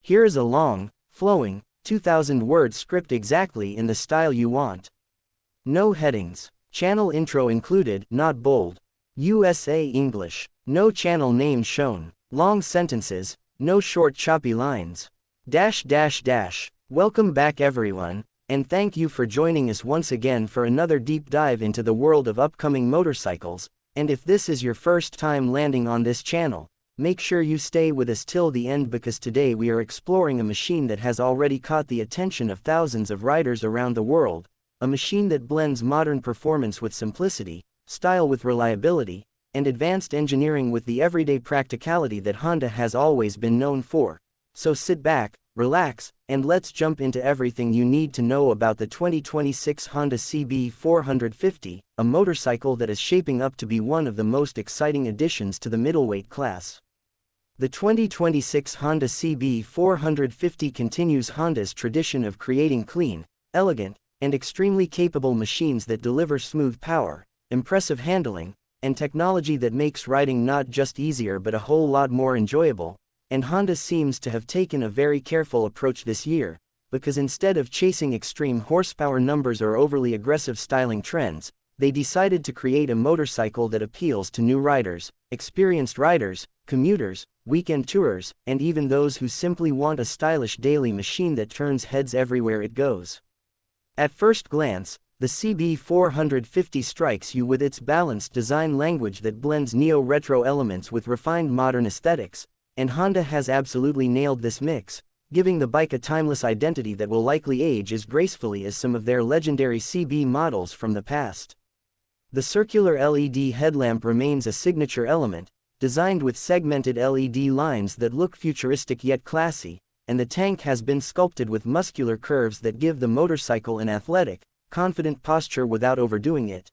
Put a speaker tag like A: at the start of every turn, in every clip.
A: Here is a long, flowing, 2,000-word script exactly in the style you want. No headings. Channel intro included, not bold. USA English. No channel name shown. Long sentences, no short choppy lines. Dash dash dash. Welcome back everyone, and thank you for joining us once again for another deep dive into the world of upcoming motorcycles, and if this is your first time landing on this channel, make sure you stay with us till the end because today we are exploring a machine that has already caught the attention of thousands of riders around the world, a machine that blends modern performance with simplicity, style with reliability, and advanced engineering with the everyday practicality that Honda has always been known for. So sit back, relax, and let's jump into everything you need to know about the 2026 Honda CB450, a motorcycle that is shaping up to be one of the most exciting additions to the middleweight class. The 2026 Honda CB450 continues Honda's tradition of creating clean, elegant, and extremely capable machines that deliver smooth power, impressive handling, and technology that makes riding not just easier but a whole lot more enjoyable. And Honda seems to have taken a very careful approach this year, because instead of chasing extreme horsepower numbers or overly aggressive styling trends, they decided to create a motorcycle that appeals to new riders, experienced riders, commuters, weekend tourers, and even those who simply want a stylish daily machine that turns heads everywhere it goes. At first glance, the CB450 strikes you with its balanced design language that blends neo-retro elements with refined modern aesthetics, and Honda has absolutely nailed this mix, giving the bike a timeless identity that will likely age as gracefully as some of their legendary CB models from the past. The circular LED headlamp remains a signature element, designed with segmented LED lines that look futuristic yet classy, and the tank has been sculpted with muscular curves that give the motorcycle an athletic, confident posture without overdoing it.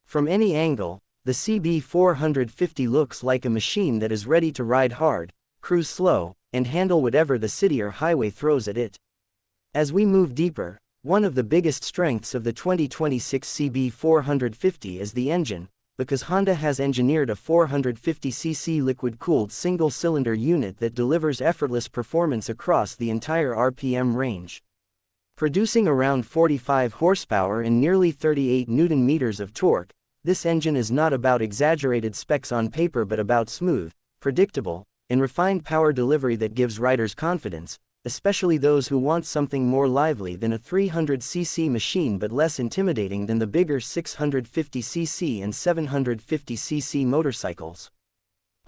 A: From any angle, the CB450 looks like a machine that is ready to ride hard, cruise slow, and handle whatever the city or highway throws at it. As we move deeper, one of the biggest strengths of the 2026 CB450 is the engine, because Honda has engineered a 450cc liquid-cooled single-cylinder unit that delivers effortless performance across the entire RPM range. Producing around 45 horsepower and nearly 38 Nm of torque, this engine is not about exaggerated specs on paper but about smooth, predictable, and refined power delivery that gives riders confidence, especially those who want something more lively than a 300cc machine but less intimidating than the bigger 650cc and 750cc motorcycles.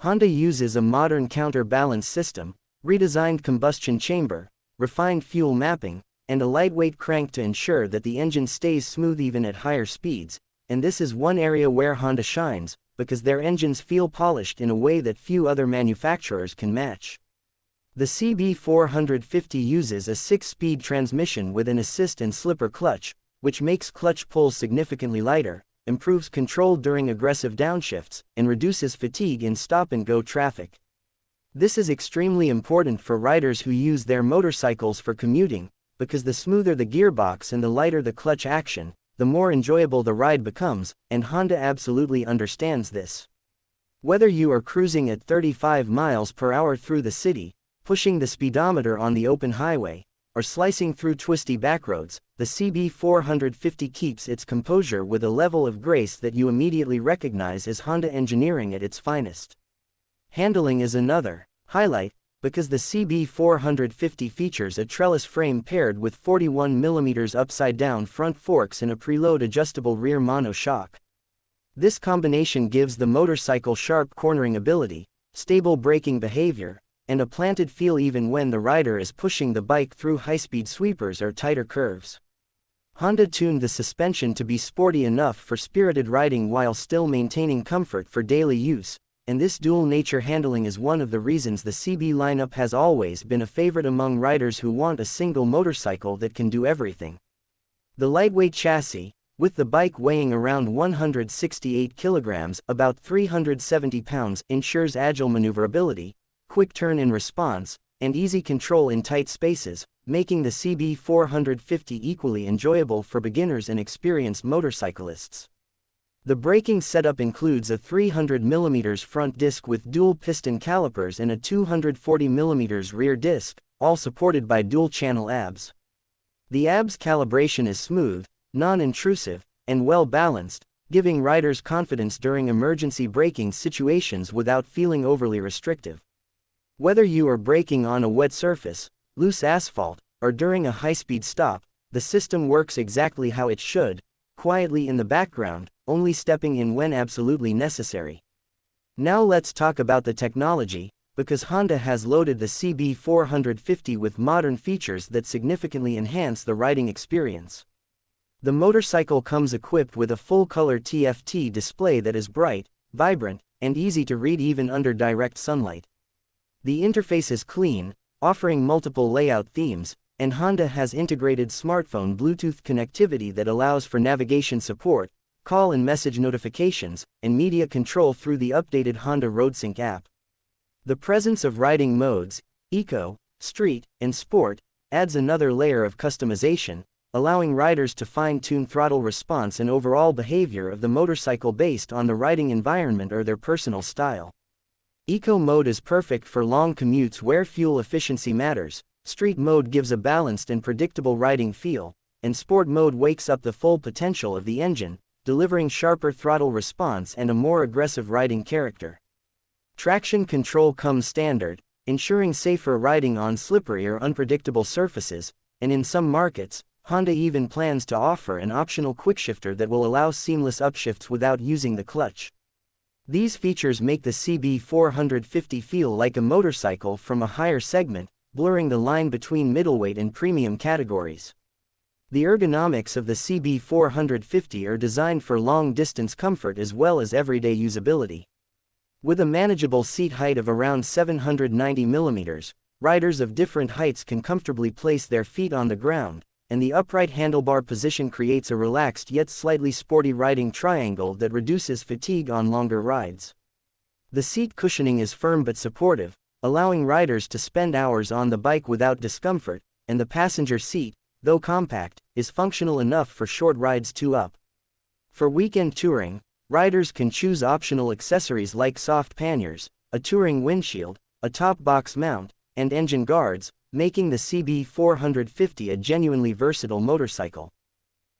A: Honda uses a modern counterbalance system, redesigned combustion chamber, refined fuel mapping, and a lightweight crank to ensure that the engine stays smooth even at higher speeds. And this is one area where Honda shines, because their engines feel polished in a way that few other manufacturers can match. The CB450 uses a 6-speed transmission with an assist and slipper clutch, which makes clutch pulls significantly lighter, improves control during aggressive downshifts, and reduces fatigue in stop-and-go traffic. This is extremely important for riders who use their motorcycles for commuting, because the smoother the gearbox and the lighter the clutch action, the more enjoyable the ride becomes, and Honda absolutely understands this. Whether you are cruising at 35 miles per hour through the city, pushing the speedometer on the open highway, or slicing through twisty backroads, the CB450 keeps its composure with a level of grace that you immediately recognize as Honda engineering at its finest. Handling is another highlight, because the CB450 features a trellis frame paired with 41mm upside-down front forks and a preload adjustable rear monoshock. This combination gives the motorcycle sharp cornering ability, stable braking behavior, and a planted feel even when the rider is pushing the bike through high-speed sweepers or tighter curves. Honda tuned the suspension to be sporty enough for spirited riding while still maintaining comfort for daily use, and this dual-nature handling is one of the reasons the CB lineup has always been a favorite among riders who want a single motorcycle that can do everything. The lightweight chassis, with the bike weighing around 168 kilograms, about 370 pounds, ensures agile maneuverability, quick turn in response, and easy control in tight spaces, making the CB450 equally enjoyable for beginners and experienced motorcyclists. The braking setup includes a 300mm front disc with dual piston calipers and a 240mm rear disc, all supported by dual-channel ABS. The ABS calibration is smooth, non-intrusive, and well-balanced, giving riders confidence during emergency braking situations without feeling overly restrictive. Whether you are braking on a wet surface, loose asphalt, or during a high-speed stop, the system works exactly how it should, quietly in the background, only stepping in when absolutely necessary. Now let's talk about the technology, because Honda has loaded the CB450 with modern features that significantly enhance the riding experience. The motorcycle comes equipped with a full-color TFT display that is bright, vibrant, and easy to read even under direct sunlight. The interface is clean, offering multiple layout themes, and Honda has integrated smartphone Bluetooth connectivity that allows for navigation support, call and message notifications, and media control through the updated Honda RoadSync app. The presence of riding modes, Eco, Street, and Sport, adds another layer of customization, allowing riders to fine-tune throttle response and overall behavior of the motorcycle based on the riding environment or their personal style. Eco mode is perfect for long commutes where fuel efficiency matters, Street mode gives a balanced and predictable riding feel, and Sport mode wakes up the full potential of the engine, delivering sharper throttle response and a more aggressive riding character. Traction control comes standard, ensuring safer riding on slippery or unpredictable surfaces, and in some markets, Honda even plans to offer an optional quickshifter that will allow seamless upshifts without using the clutch. These features make the CB450 feel like a motorcycle from a higher segment, blurring the line between middleweight and premium categories. The ergonomics of the CB450 are designed for long-distance comfort as well as everyday usability. With a manageable seat height of around 790 mm, riders of different heights can comfortably place their feet on the ground, and the upright handlebar position creates a relaxed yet slightly sporty riding triangle that reduces fatigue on longer rides. The seat cushioning is firm but supportive, allowing riders to spend hours on the bike without discomfort, and the passenger seat, though compact, is functional enough for short rides 2-up. For weekend touring, riders can choose optional accessories like soft panniers, a touring windshield, a top box mount, and engine guards, making the CB450 a genuinely versatile motorcycle.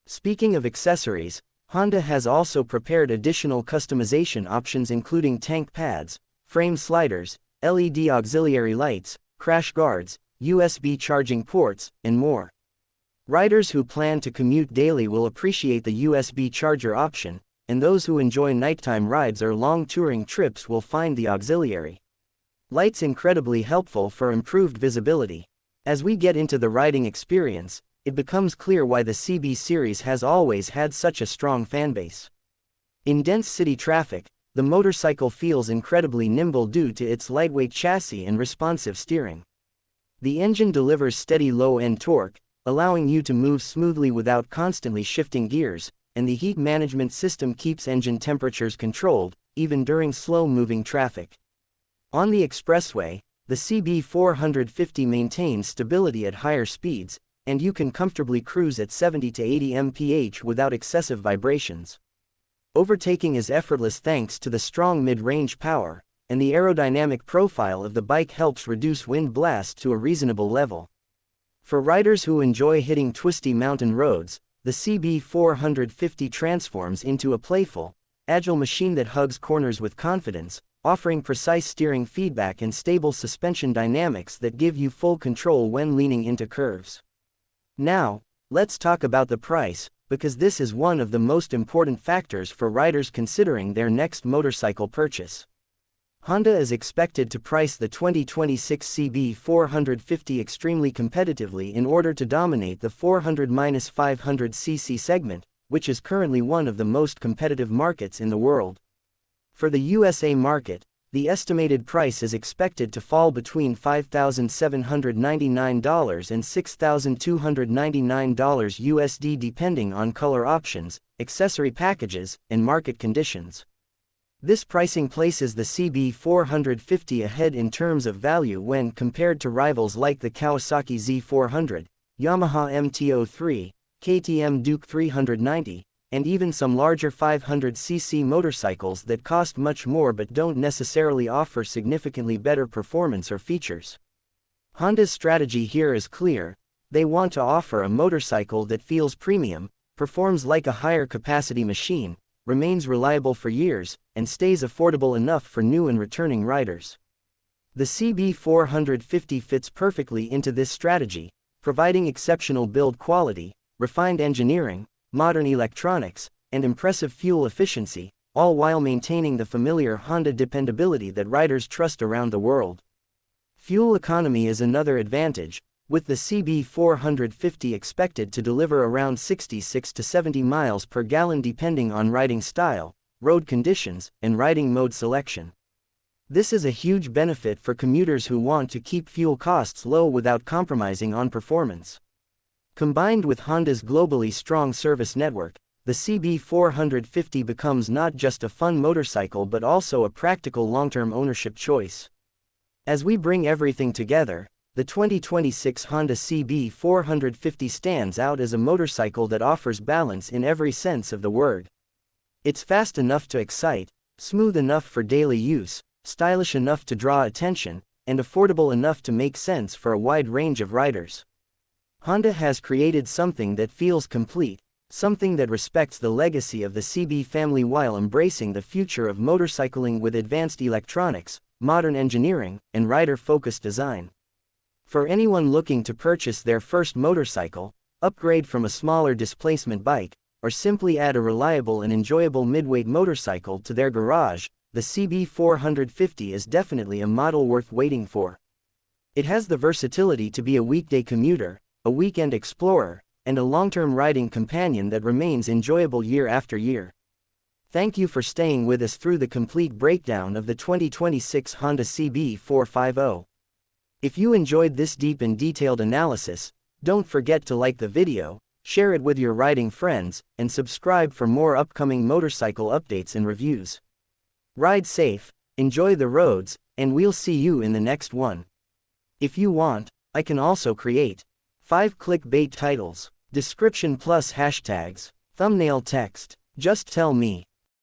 A: Speaking of accessories, Honda has also prepared additional customization options including tank pads, frame sliders, LED auxiliary lights, crash guards, USB charging ports, and more. Riders who plan to commute daily will appreciate the USB charger option, and those who enjoy nighttime rides or long touring trips will find the auxiliary lights incredibly helpful for improved visibility. As we get into the riding experience, it becomes clear why the CB series has always had such a strong fanbase. In dense city traffic, the motorcycle feels incredibly nimble due to its lightweight chassis and responsive steering. The engine delivers steady low-end torque, allowing you to move smoothly without constantly shifting gears, and the heat management system keeps engine temperatures controlled, even during slow-moving traffic. On the expressway, the CB450 maintains stability at higher speeds, and you can comfortably cruise at 70 to 80 mph without excessive vibrations. Overtaking is effortless thanks to the strong mid-range power, and the aerodynamic profile of the bike helps reduce wind blast to a reasonable level. For riders who enjoy hitting twisty mountain roads, the CB450 transforms into a playful, agile machine that hugs corners with confidence, offering precise steering feedback and stable suspension dynamics that give you full control when leaning into curves. Now, let's talk about the price, because this is one of the most important factors for riders considering their next motorcycle purchase. Honda is expected to price the 2026 CB450 extremely competitively in order to dominate the 400-500cc segment, which is currently one of the most competitive markets in the world. For the USA market, the estimated price is expected to fall between $5,799 and $6,299 USD depending on color options, accessory packages, and market conditions. This pricing places the CB450 ahead in terms of value when compared to rivals like the Kawasaki Z400, Yamaha MT-03, KTM Duke 390, and even some larger 500cc motorcycles that cost much more but don't necessarily offer significantly better performance or features. Honda's strategy here is clear. They want to offer a motorcycle that feels premium, performs like a higher capacity machine, remains reliable for years, and stays affordable enough for new and returning riders. The CB450 fits perfectly into this strategy, providing exceptional build quality, refined engineering, modern electronics, and impressive fuel efficiency, all while maintaining the familiar Honda dependability that riders trust around the world. Fuel economy is another advantage, with the CB450 expected to deliver around 66 to 70 miles per gallon depending on riding style, road conditions, and riding mode selection. This is a huge benefit for commuters who want to keep fuel costs low without compromising on performance. Combined with Honda's globally strong service network, the CB450 becomes not just a fun motorcycle but also a practical long-term ownership choice. As we bring everything together, the 2026 Honda CB450 stands out as a motorcycle that offers balance in every sense of the word. It's fast enough to excite, smooth enough for daily use, stylish enough to draw attention, and affordable enough to make sense for a wide range of riders. Honda has created something that feels complete, something that respects the legacy of the CB family while embracing the future of motorcycling with advanced electronics, modern engineering, and rider-focused design. For anyone looking to purchase their first motorcycle, upgrade from a smaller displacement bike, or simply add a reliable and enjoyable midweight motorcycle to their garage, the CB450 is definitely a model worth waiting for. It has the versatility to be a weekday commuter, a weekend explorer, and a long-term riding companion that remains enjoyable year after year. Thank you for staying with us through the complete breakdown of the 2026 Honda CB450. If you enjoyed this deep and detailed analysis, don't forget to like the video, share it with your riding friends, and subscribe for more upcoming motorcycle updates and reviews. Ride safe, enjoy the roads, and we'll see you in the next one. If you want, I can also create 5 clickbait titles, description plus hashtags, thumbnail text. Just tell me.